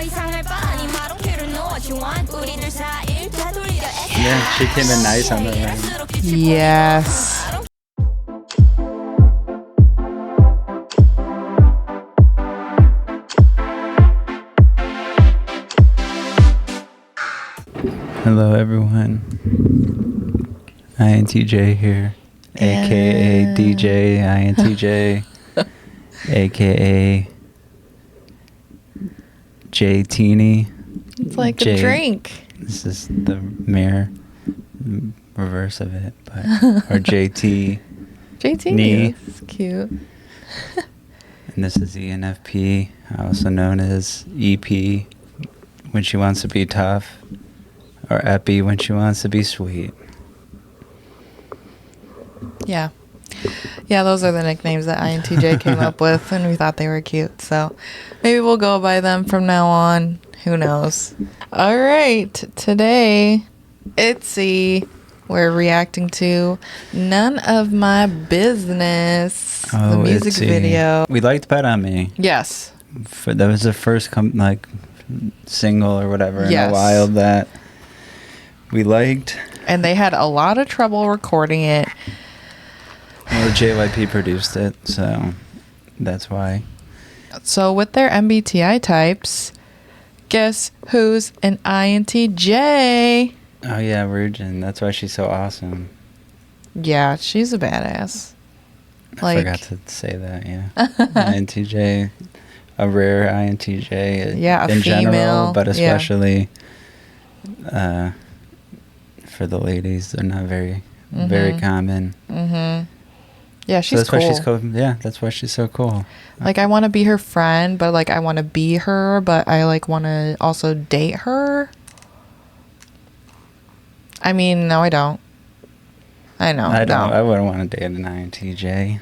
Yeah, she came in nice on the ring. Yes. Hello, everyone. INTJ here, aka DJ INTJ, aka J Teeny. It's like a drink. This is the mirror reverse of it, but or JT. JT. It's cute. And this is ENFP, also known as EP when she wants to be tough, or Epi when she wants to be sweet. Yeah. Yeah, those are the nicknames that INTJ came up with, and we thought they were cute. So maybe we'll go by them from now on. Who knows? All right. Today, ITZY. We're reacting to None of My Business, the music video. We liked Bet On Me. Yes. That was the first single or whatever in a while that we liked. And they had a lot of trouble recording it. Well, JYP produced it, so that's why. So with their MBTI types, guess who's an INTJ? Oh yeah, Virgin. That's why she's so awesome. Yeah, she's a badass. I forgot to say that, yeah. INTJ, a rare INTJ yeah, in female, general, but especially for the ladies. They're not very common. Mm-hmm. Yeah, she's that's cool. Why she's cool. Yeah, that's why she's so cool. Like, I want to be her friend, but, like, I want to be her, but I, like, want to also date her. I mean, no, I don't. I know. I don't. No. I wouldn't want to date an INTJ.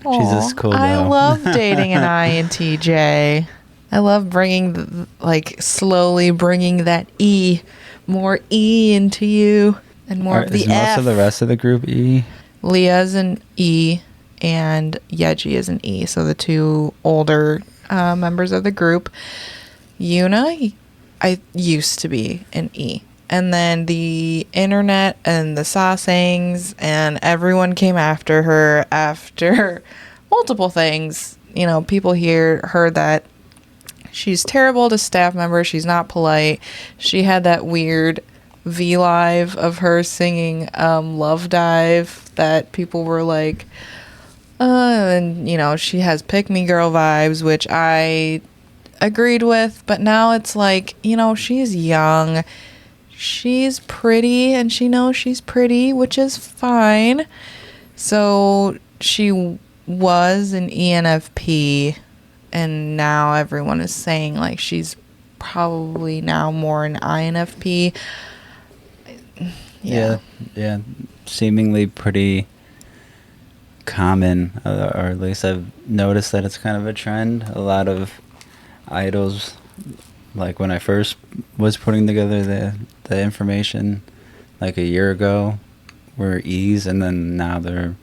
She's just cool, though. I love dating an INTJ. I love slowly bringing that more E into you, and more of the is F. most of the rest of the group E? Leah's an E, and Yeji is an E. So the two older members of the group. Yuna, I used to be an E. And then the internet and the Sasangs and everyone came after her after multiple things. You know, people heard that she's terrible to staff members. She's not polite. She had that weird V Live of her singing Love Dive that people were like, and, you know, she has pick me girl vibes, which I agreed with. But now it's like, you know, she's young. She's pretty, and she knows she's pretty, which is fine. So she was an ENFP, and now everyone is saying, like, she's probably now more an INFP. Yeah. Seemingly pretty common, or at least I've noticed that it's kind of a trend. A lot of idols, like when I first was putting together the information like a year ago, were E's, and then now they're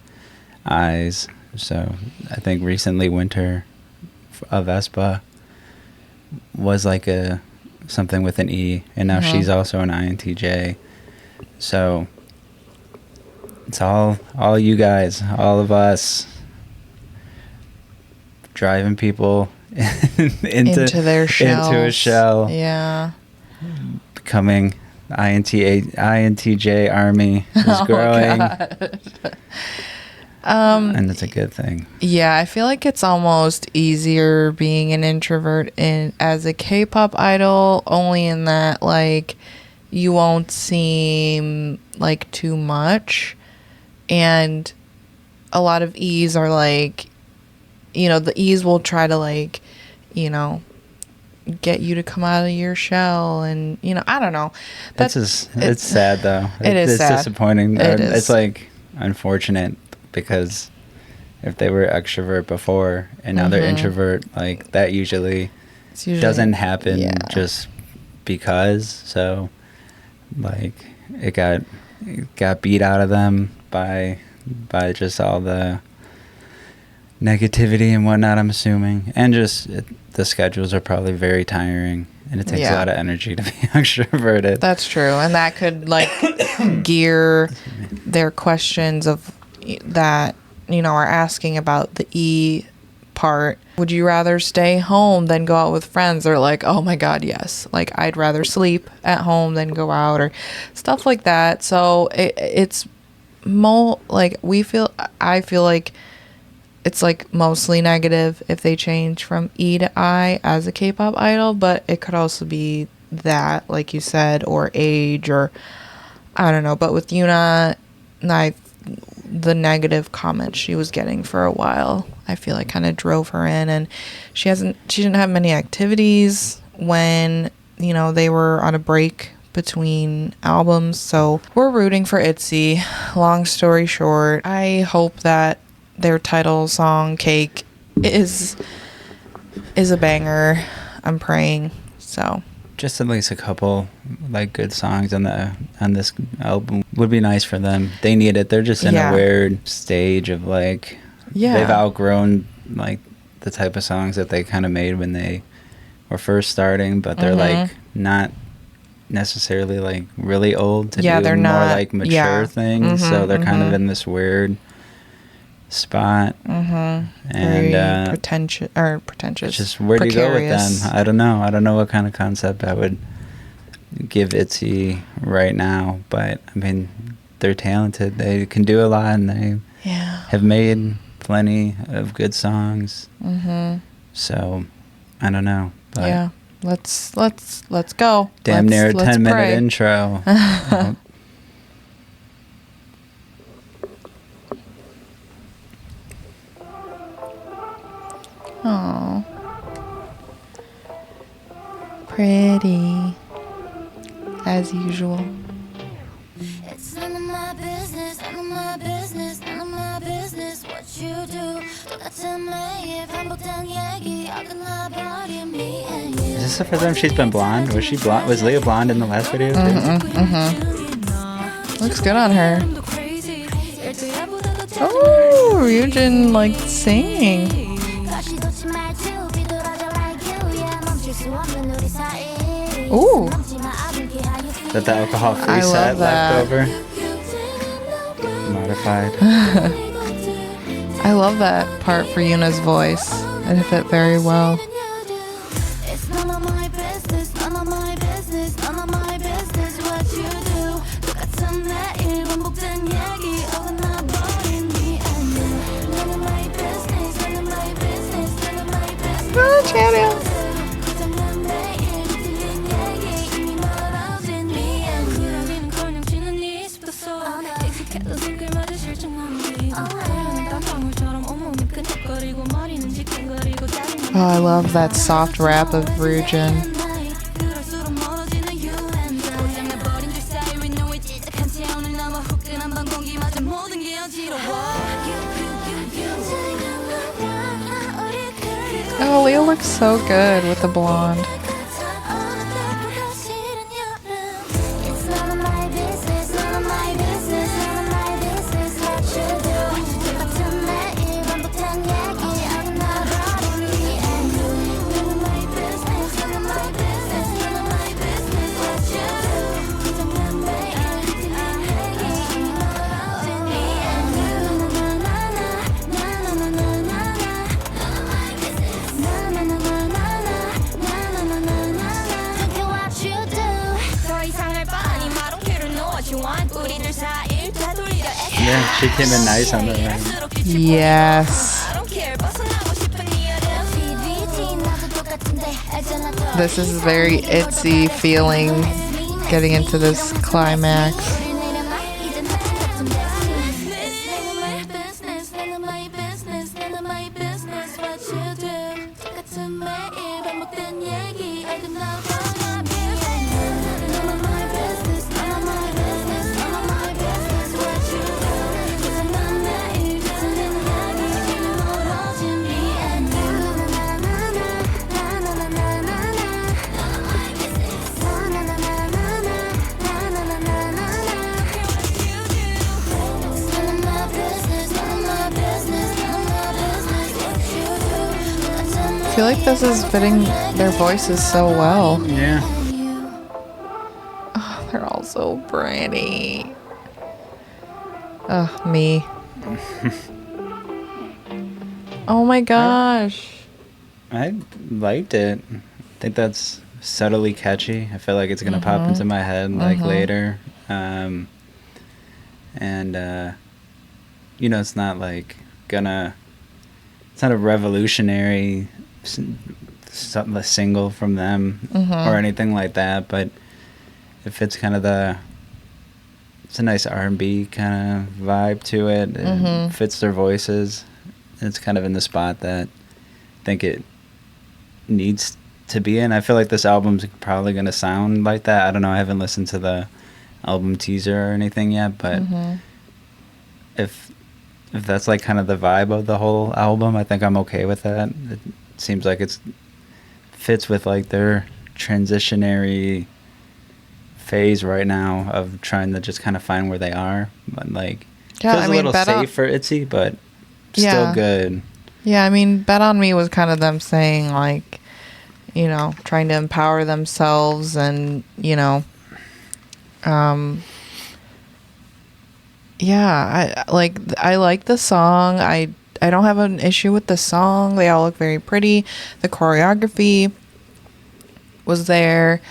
I's. So I think recently Winter of Espa was like something with an E, and now she's also an INTJ. So it's all you guys, all of us, driving people into their shells. Into a shell. Yeah. Becoming INTJ army is growing. And it's a good thing. Yeah, I feel like it's almost easier being an introvert as a K-pop idol, only in that, like, you won't seem like too much, and a lot of E's are like, you know, the E's will try to, like, you know, get you to come out of your shell, and, you know, I don't know. It's sad though. It's sad. Disappointing. It is. It's like unfortunate, because if they were extrovert before and now they're introvert, like, that usually doesn't happen just because. So, like, it got beat out of them by just all the negativity and whatnot, I'm assuming. And just the schedules are probably very tiring, and it takes a lot of energy to be extroverted. That's true. And that could like gear their questions of that, are asking about the E part. Would you rather stay home than go out with friends? They're like, oh my God, yes. Like, I'd rather sleep at home than go out, or stuff like that. So it's like I feel like it's like mostly negative if they change from E to I as a K-pop idol, but it could also be that, like you said, or age, or I don't know. But with Yuna, the negative comments she was getting for a while, I feel like kind of drove her in, and she didn't have many activities when, they were on a break between albums. So we're rooting for ITZY. Long story short, I hope that their title song Cake is a banger. I'm praying. So just at least a couple like good songs on this album would be nice for them. They need it. They're just in a weird stage of like they've outgrown like the type of songs that they kind of made when they were first starting, but they're like not necessarily like really old to do they're more not, like mature things. So they're kind of in this weird spot, and pretentious. It's just where do you go with them? I don't know what kind of concept I would give ITZY right now, but I mean, they're talented. They can do a lot, and they have made plenty of good songs. So I don't know, but let's go. Damn near a 10-minute intro. Oh, pretty as usual. It's none of my business, none of my business, none of my business what you do. 똑같은 매일 반복된 얘기 어긋나버린 me and you. Is this the first time she's been blonde? Was she blonde? Was Leah blonde in the last video too? Looks good on her. Oh, Ryujin like singing. Ooh. Is that the alcohol-free set left over? Modified. I love that part for Yuna's voice. It fit very well. It's none of my business, none of my business, none of my business what you do. 똑같은 매일 반복된 얘기 어긋나버린 me and you. None of my business, none of my business, none of my business. Oh, champion. Oh, I love that soft rap of Ryujin. Oh, Leah looks so good with the blonde. Yeah, she came in nice on the ring. Yes. This is very ITZY feeling, getting into this climax. feel like this is fitting their voices so well. Yeah. Oh, they're all so pretty. Ugh, me. Oh my gosh. I liked it. I think that's subtly catchy. I feel like it's gonna pop into my head like later. You know, it's not like it's not a revolutionary single from them or anything like that, but it fits kind of it's a nice R&B kind of vibe to it. It fits their voices. It's kind of in the spot that I think it needs to be in. I feel like this album's probably going to sound like that. I don't know. I haven't listened to the album teaser or anything yet, but if that's like kind of the vibe of the whole album, I think I'm okay with that. It seems like it fits with like their transitionary phase right now of trying to just kind of find where they are. But like, feels a little safe for ITZY, but still good. Yeah, I mean, Bet On Me was kind of them saying like, you know, trying to empower themselves and, you know, yeah, I like the song. I don't have an issue with the song. They all look very pretty. The choreography was there.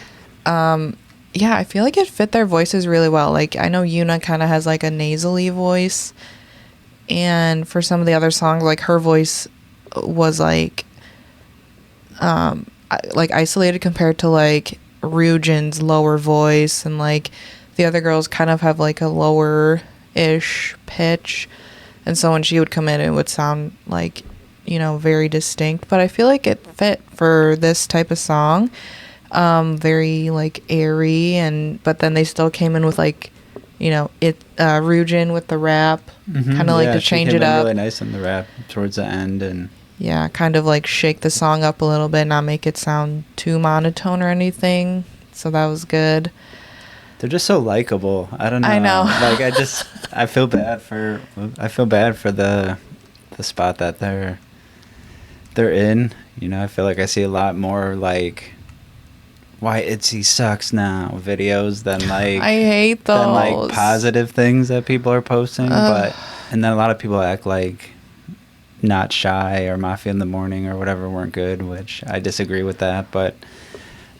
Yeah, I feel like it fit their voices really well. Like, I know Yuna kind of has like a nasally voice, and for some of the other songs, like her voice was like isolated compared to like Ryujin's lower voice, and like the other girls kind of have like a lower ish pitch, and so when she would come in it would sound like, you know, very distinct. But I feel like it fit for this type of song. Very like airy, but then they still came in with like, you know, Ryujin with the rap, kind of like to change it up. Really nice in the rap towards the end, and yeah, kind of like shake the song up a little bit, not make it sound too monotone or anything. So that was good. They're just so likable. I don't know. I know. Like I feel bad for the spot that they're in. You know, I feel like I see a lot more like why ITZY sucks now videos than like I hate those. than like positive things that people are posting. And then a lot of people act like Not Shy or Mafia in the Morning or whatever weren't good, which I disagree with that. But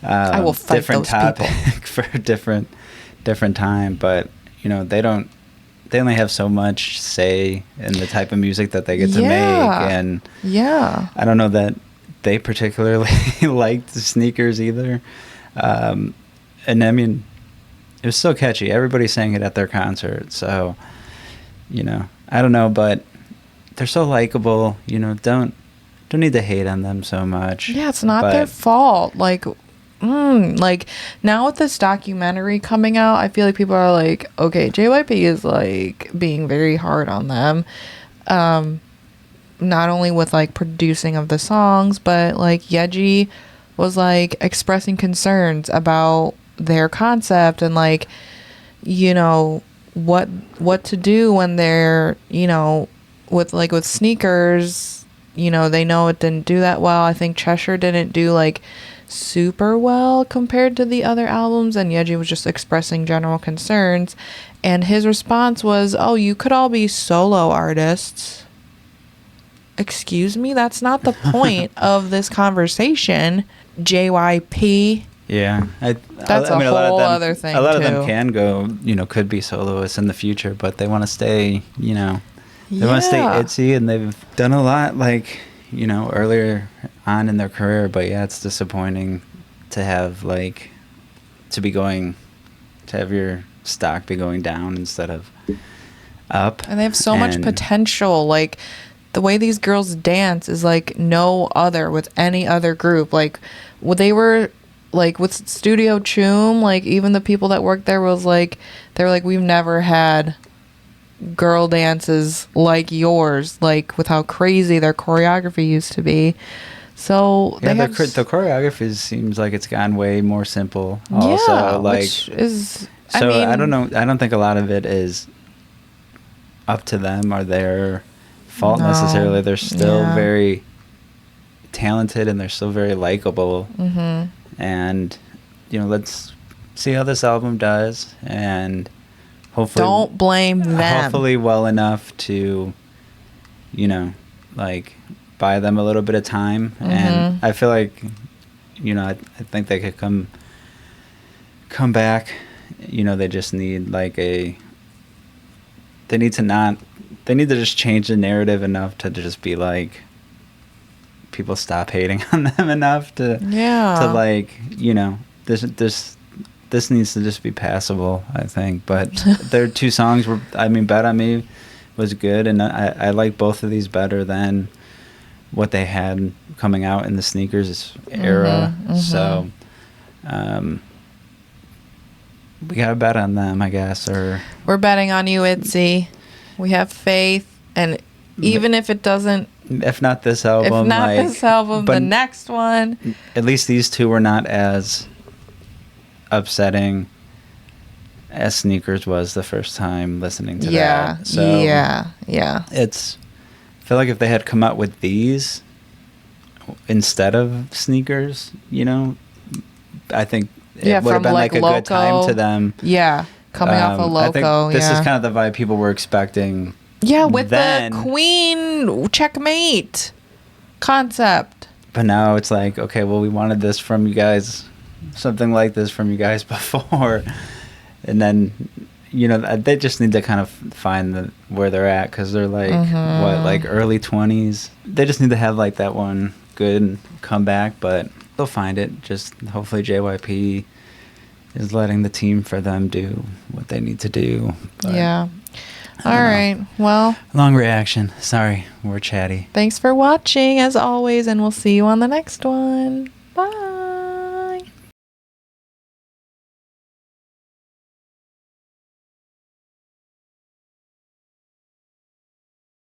I will fight different those topic people. for a different time. But you know, they only have so much say in the type of music that they get to make, and I don't know that they particularly liked the sneakers either. And I mean, it was so catchy. Everybody sang it at their concert. So, you know, I don't know, but they're so likable. You know, don't need to hate on them so much. Yeah, it's not their fault. Like, like now with this documentary coming out, I feel like people are like, okay, JYP is like being very hard on them. Not only with like producing of the songs, but like Yeji was like expressing concerns about their concept and like, you know, what to do when they're, you know, with sneakers, you know, they know it didn't do that well. I think Cheshire didn't do like super well compared to the other albums, and Yeji was just expressing general concerns, and his response was, oh, you could all be solo artists. Excuse me, that's not the point of this conversation. JYP. Yeah, that's a whole other thing. A lot of them can go, you know, could be soloists in the future, but they want to stay, you know, want to stay ITZY, and they've done a lot, like, you know, earlier on in their career. But yeah, it's disappointing to have your stock be going down instead of up. And they have so much potential. Like, the way these girls dance is like no other with any other group. Like, they were like with Studio Choom, like even the people that worked there was like, they were like, we've never had girl dances like yours, like with how crazy their choreography used to be. So yeah, the choreography seems like it's gotten way more simple. Also, yeah, like, which is, so I don't know. I don't think a lot of it is up to them or their fault necessarily. They're still very talented and they're still very likable. And let's see how this album does, and hopefully Don't blame them. hopefully well enough to like buy them a little bit of time. And I feel like I think they could come back. They just need like they need to just change the narrative enough to just be like, people stop hating on them enough to like, this needs to just be passable, I think. But their 2 songs were, Bet on Me was good, and I like both of these better than what they had coming out in the Sneakers era. So we gotta bet on them, I guess. Or we're betting on you, ITZY. We have faith, and even if it doesn't, if not this album, the next one. At least these 2 were not as upsetting as Sneakers was the first time listening to that. So yeah. I feel like if they had come out with these instead of Sneakers, I think it would have been like a good time to them. Yeah, coming off of Loco. I think this is kind of the vibe people were expecting. Yeah, with the Queen checkmate concept. But now it's like, okay, well, we wanted this from you guys, something like this from you guys before. And then, they just need to kind of find where they're at, because they're like, like early 20s. They just need to have like that one good comeback, but they'll find it. Just hopefully JYP is letting the team for them do what they need to do. But yeah. All right. Well, long reaction. Sorry, we're chatty. Thanks for watching as always, and we'll see you on the next one. Bye.